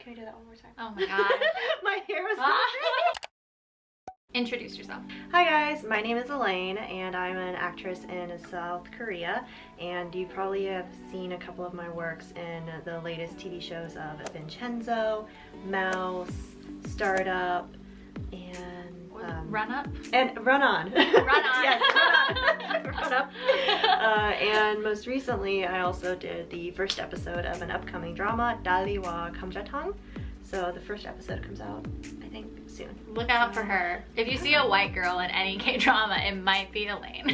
Can we do that one more time? Oh my god. My hair was Introduce yourself. Hi guys, my name is Elaine and I'm an actress in South Korea, and you probably have seen a couple of my works in the latest TV shows of Vincenzo, Mouse, Startup, and Run Up? And Run On. Run On. Yes, Run On. Run Up. And most recently I also did the first episode of an upcoming drama, Daliwa Kamjatang. So the first episode comes out, I think, soon. Look out for her. If you see a white girl in any K-drama, it might be Elaine.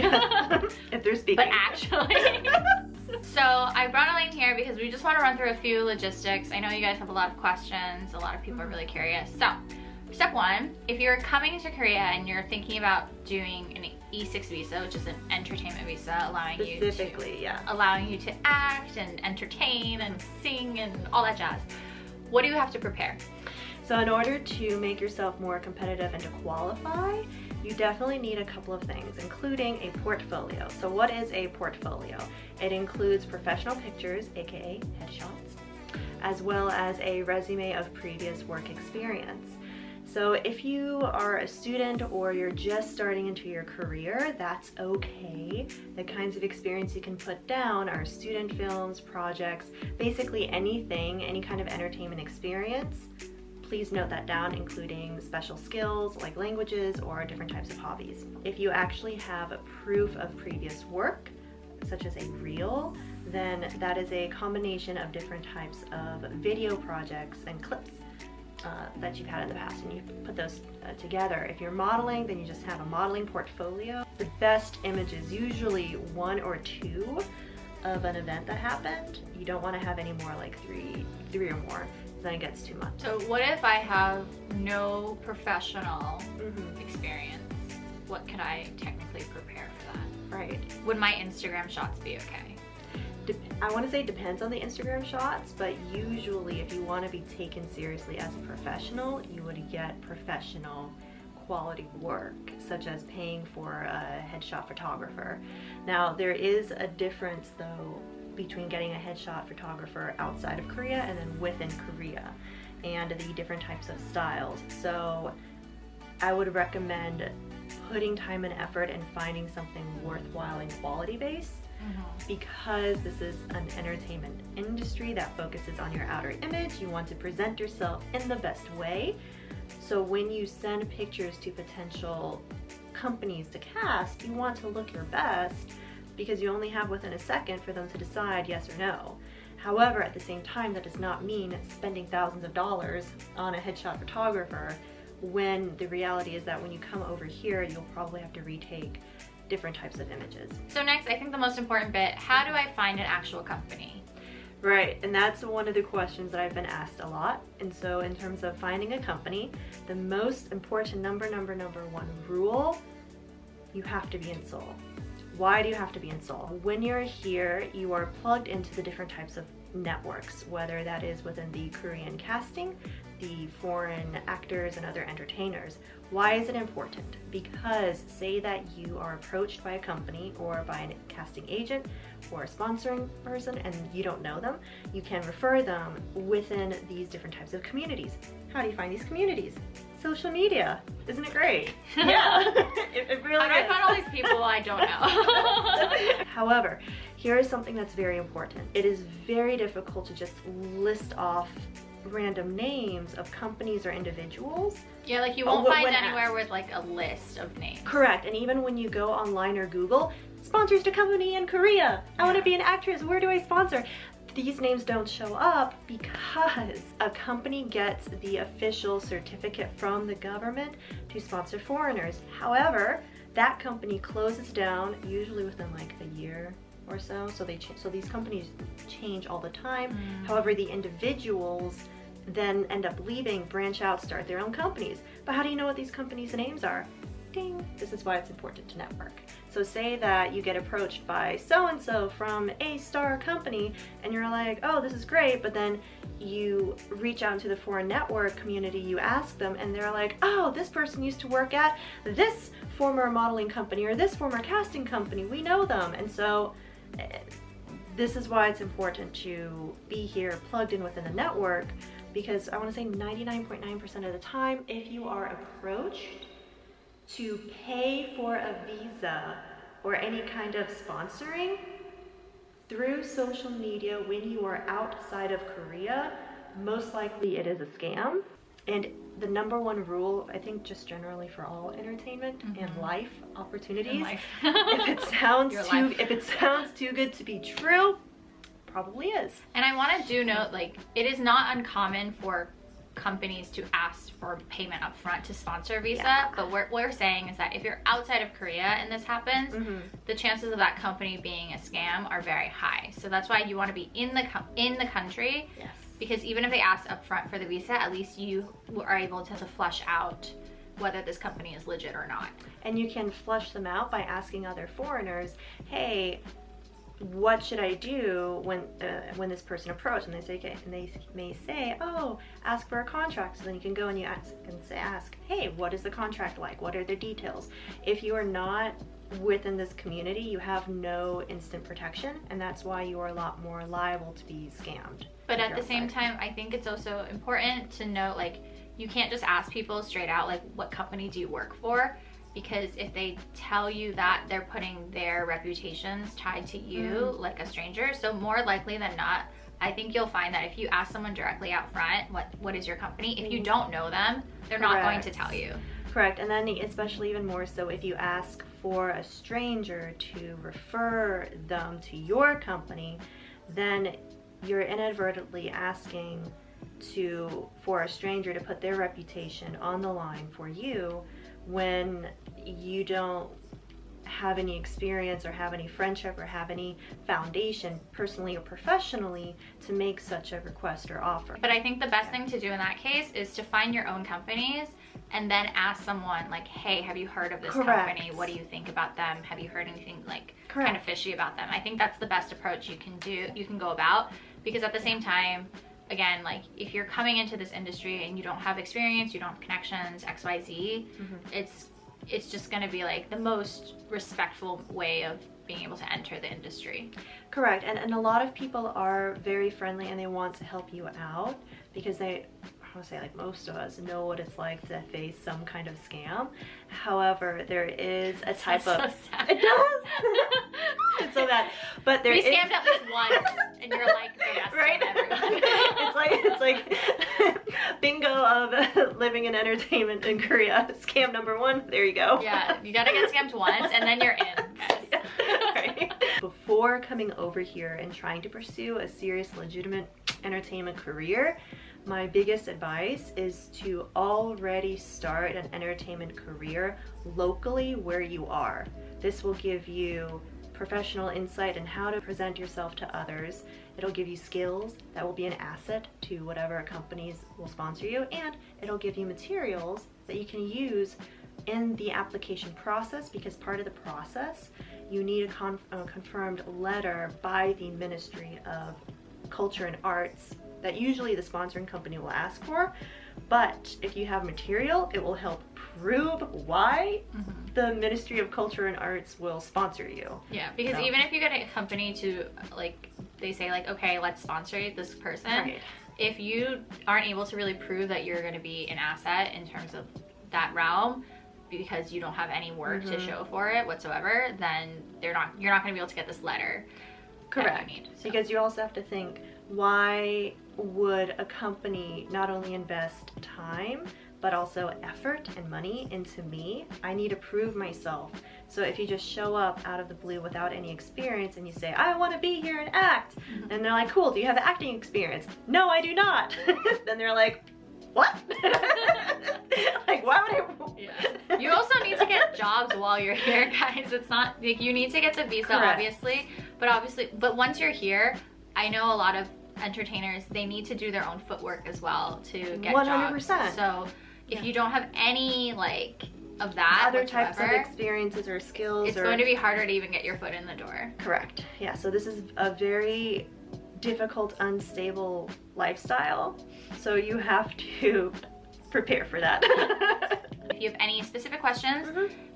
If they're speaking. But actually. So I brought Elaine here because we just want to run through a few logistics. I know you guys have a lot of questions. A lot of people are really curious. So step one, if you're coming to Korea and you're thinking about doing an E6 visa, which is an entertainment visa, allowing you to act and entertain and sing and all that jazz, what do you have to prepare? So in order to make yourself more competitive and to qualify, you definitely need a couple of things, including a portfolio. So what is a portfolio? It includes professional pictures, aka headshots, as well as a resume of previous work experience. So if you are a student or you're just starting into your career, that's okay. The kinds of experience you can put down are student films, projects, basically anything, any kind of entertainment experience. Please note that down, including special skills like languages or different types of hobbies. If you actually have a proof of previous work, such as a reel, then that is a combination of different types of video projects and clips that you've had in the past, and you put those together. If you're modeling, then you just have a modeling portfolio. The best image is usually one or two of an event that happened. You don't want to have any more like three or more, then it gets too much. So what if I have no professional experience? What could I technically prepare for that? Right. Would my Instagram shots be okay? I want to say depends on the Instagram shots, but usually if you want to be taken seriously as a professional, you would get professional quality work, such as paying for a headshot photographer. Now there is a difference though between getting a headshot photographer outside of Korea and then within Korea, and the different types of styles. So I would recommend putting time and effort and finding something worthwhile and quality based, because this is an entertainment industry that focuses on your outer image. You want to present yourself in the best way. So when you send pictures to potential companies to cast, you want to look your best, because you only have within a second for them to decide yes or no. However, at the same time, that does not mean spending thousands of dollars on a headshot photographer, when the reality is that when you come over here, you'll probably have to retake different types of images. So next, I think the most important bit, how do I find an actual company? Right, and that's one of the questions that I've been asked a lot. And so in terms of finding a company, the most important number one rule, you have to be in Seoul. Why do you have to be in Seoul? When you're here, you are plugged into the different types of networks, whether that is within the Korean casting, the foreign actors and other entertainers. Why is it important? Because say that you are approached by a company or by a casting agent or a sponsoring person and you don't know them, you can refer them within these different types of communities. How do you find these communities? Social media. Isn't it great? Yeah, it really is. How do I find all these people I don't know? However, here is something that's very important. It is very difficult to just list off random names of companies or individuals. Yeah, like you won't find anywhere with like a list of names. Correct, and even when you go online or Google, sponsors to company in Korea. I want to be an actress, where do I sponsor? These names don't show up because a company gets the official certificate from the government to sponsor foreigners. However, that company closes down usually within like a year or so. So these companies change all the time. However, the individuals then end up leaving, branch out, start their own companies. But how do you know what these companies' names are? Ding! This is why it's important to network. So say that you get approached by so-and-so from a star company and you're like, oh, this is great, but then you reach out into the foreign network community, you ask them, and they're like, oh, this person used to work at this former modeling company or this former casting company, we know them. And so this is why it's important to be here plugged in within the network, because I want to say 99.9% of the time, if you are approached to pay for a visa or any kind of sponsoring through social media when you are outside of Korea, most likely it is a scam. And the number one rule, I think just generally for all entertainment and life opportunities, if it sounds too good to be true, probably is. And I want to do note, like, it is not uncommon for companies to ask for payment up front to sponsor a visa, but what we're saying is that if you're outside of Korea and this happens, the chances of that company being a scam are very high. So that's why you want to be in the country, because even if they ask up front for the visa, at least you are able to flush out whether this company is legit or not. And you can flush them out by asking other foreigners, hey, what should I do when this person approaches? And they say, okay, and they may say, oh, ask for a contract. So then you can go and you ask, hey, what is the contract like? What are the details? If you are not within this community, you have no instant protection, and that's why you are a lot more liable to be scammed. But at the same time, I think it's also important to note, like, you can't just ask people straight out, like, what company do you work for? Because if they tell you that, they're putting their reputations tied to you like a stranger. So more likely than not, I think you'll find that if you ask someone directly out front, what is your company? If you don't know them, they're not going to tell you. Correct. And then especially even more so if you ask for a stranger to refer them to your company, then you're inadvertently asking for a stranger to put their reputation on the line for you when you don't have any experience or have any friendship or have any foundation personally or professionally to make such a request or offer. But I think the best thing to do in that case is to find your own companies and then ask someone, like, hey, have you heard of this company? What do you think about them? Have you heard anything like kind of fishy about them? I think that's the best approach you can go about, because at the same time, again, like, if you're coming into this industry and you don't have experience, you don't have connections, XYZ, it's just going to be like the most respectful way of being able to enter the industry. Correct. And a lot of people are very friendly and they want to help you out because I would say, like, most of us know what it's like to face some kind of scam. However, there is a type of... So sad. It does. It's so bad. But there is... We scammed at least once and you're like the best right? of everyone. It's like bingo of living in entertainment in Korea. Scam number one, there you go. Yeah, you gotta get scammed once and then you're in. Right. Before coming over here and trying to pursue a serious, legitimate entertainment career, my biggest advice is to already start an entertainment career locally where you are. This will give you professional insight in how to present yourself to others. It'll give you skills that will be an asset to whatever companies will sponsor you, and it'll give you materials that you can use in the application process, because part of the process you need a confirmed letter by the Ministry of Culture and Arts that usually the sponsoring company will ask for. But if you have material, it will help prove why the Ministry of Culture and Arts will sponsor you. Yeah, because even if you get a company to, like, they say, like, okay, let's sponsor this person, if you aren't able to really prove that you're going to be an asset in terms of that realm, because you don't have any work to show for it whatsoever, then you're not going to be able to get this letter. Correct. You need, so. Because you also have to think, why would a company not only invest time but also effort and money into me? I need to prove myself. So if you just show up out of the blue without any experience and you say, I want to be here and act, and they're like, cool, do you have acting experience? No, I do not. Then they're like, what? Like, why would I? Yeah. You also need to get jobs while you're here, guys. It's not like you need to get the visa, obviously, but once you're here, I know a lot of entertainers, they need to do their own footwork as well to get 100%. Jobs. So if you don't have any, like, of that other types of experiences or skills, it's going to be harder to even get your foot in the door. Correct. Yeah, so this is a very difficult, unstable lifestyle, so you have to prepare for that. If you have any specific questions,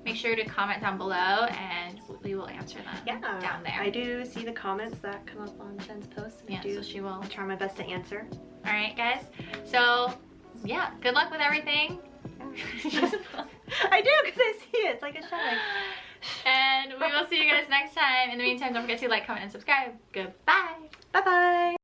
make sure to comment down below and we will answer them down there. I do see the comments that come up on Jen's posts. Yeah, so she will. I'll try my best to answer. All right, guys. So, yeah, good luck with everything. I do, because I see it. It's like a shadow. And we will see you guys next time. In the meantime, don't forget to like, comment, and subscribe. Goodbye. Bye-bye.